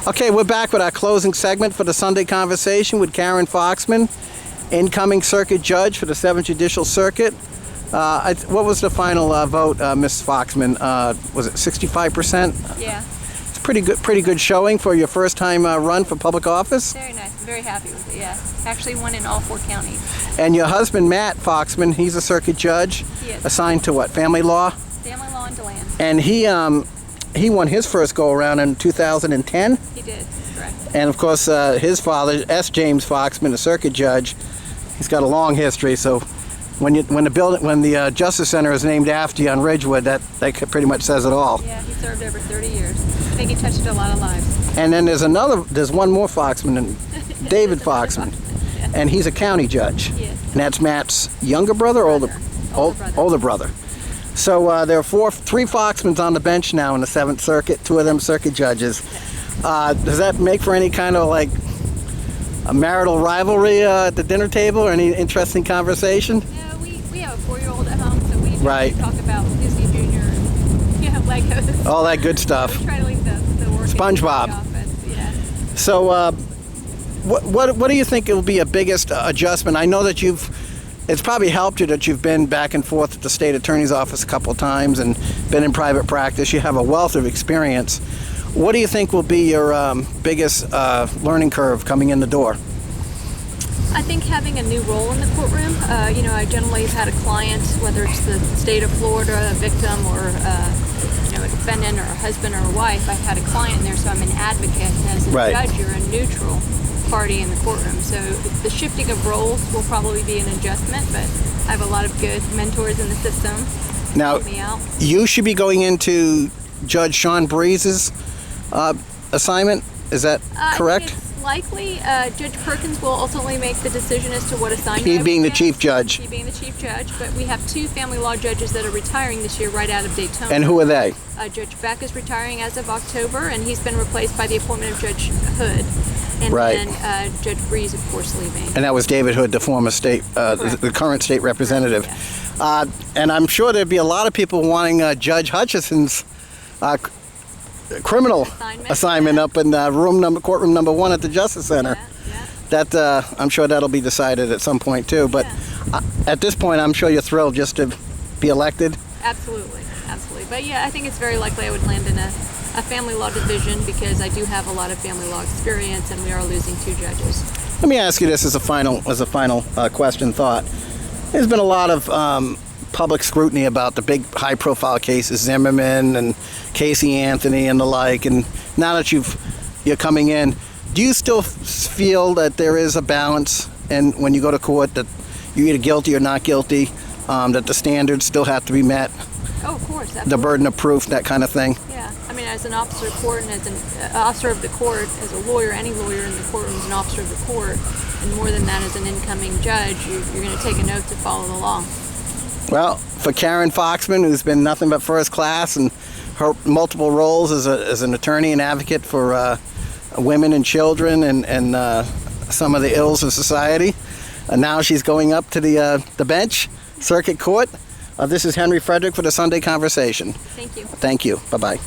Okay, we're back with our closing segment for the Sunday Conversation with Karen Foxman, incoming circuit judge for the 7th Judicial Circuit. What was the final vote, Ms. Foxman? Was it 65%? Yeah. It's pretty good showing for your first time run for public office. Very nice. I'm very happy with it, yeah. Actually won in all 4 counties. And your husband, Matt Foxman, he's a circuit judge. He is. Assigned to what, family law? Family law and DeLand. And he won his first go-around in 2010. He did, correct. And of course, his father, S. James Foxman, a circuit judge, he's got a long history. So when the Justice Center is named after you on Ridgewood, that pretty much says it all. Yeah, he served over 30 years. I think he touched a lot of lives. And then there's one more Foxman, and David Foxman, yeah. and he's a county judge. Yes. And that's Matt's younger brother, or older brother. So there are three Foxmans on the bench now in the 7th Circuit, 2 of them circuit judges. Does that make for any kind of like a marital rivalry at the dinner table, or any interesting conversation? Yeah, we have a 4-year-old at home, so we Right. talk about Disney Junior and Legos. All that good stuff. We try to leave the work SpongeBob. in the office. Yeah. So what do you think will be a biggest adjustment? I know that it's probably helped you that you've been back and forth at the state attorney's office a couple of times and been in private practice. You have a wealth of experience. What do you think will be your biggest learning curve coming in the door? I think having a new role in the courtroom, I generally have had a client, whether it's the state of Florida, a victim, or a defendant, or a husband, or a wife. I've had a client in there, so I'm an advocate. And as a Right. judge, you're a neutral party in the courtroom. So the shifting of roles will probably be an adjustment, but I have a lot of good mentors in the system. Now, help me out. you should be going into Judge Sean Breeze's assignment. Is that correct? I think it's likely Judge Perkins will ultimately make the decision as to what assignment. He I being will the get. chief judge. He being the chief judge, but we have 2 family law judges that are retiring this year right out of Daytona. And who are they? Judge Beck is retiring as of October, and he's been replaced by the appointment of Judge Hood. And Right. then Judge Breeze, of course, leaving. And that was David Hood, the former state, the current state representative. Correct, And I'm sure there'd be a lot of people wanting Judge Hutchison's criminal assignment up in courtroom number 1 at the Justice Center. Yeah. That I'm sure that'll be decided at some point too. But at this point, I'm sure you're thrilled just to be elected. Absolutely. But yeah, I think it's very likely I would land in a family law division because I do have a lot of family law experience, and we are losing 2 judges. Let me ask you this as a final question thought. There's been a lot of public scrutiny about the big high-profile cases, Zimmerman and Casey Anthony and the like. And now that you're coming in, do you still feel that there is a balance, and when you go to court, that you're either guilty or not guilty, that the standards still have to be met? Oh, of course. Absolutely. The burden of proof, that kind of thing? Yeah. I mean, as an officer of court and as an officer of the court, as a lawyer, any lawyer in the courtroom is an officer of the court. And more than that, as an incoming judge, you're going to take an oath to follow the law. Well, for Karen Foxman, who's been nothing but first class, and her multiple roles as an attorney and advocate for women and children and some of the ills of society, and now she's going up to the bench, circuit court. This is Henry Frederick for the Sunday Conversation. Thank you. Thank you. Bye-bye.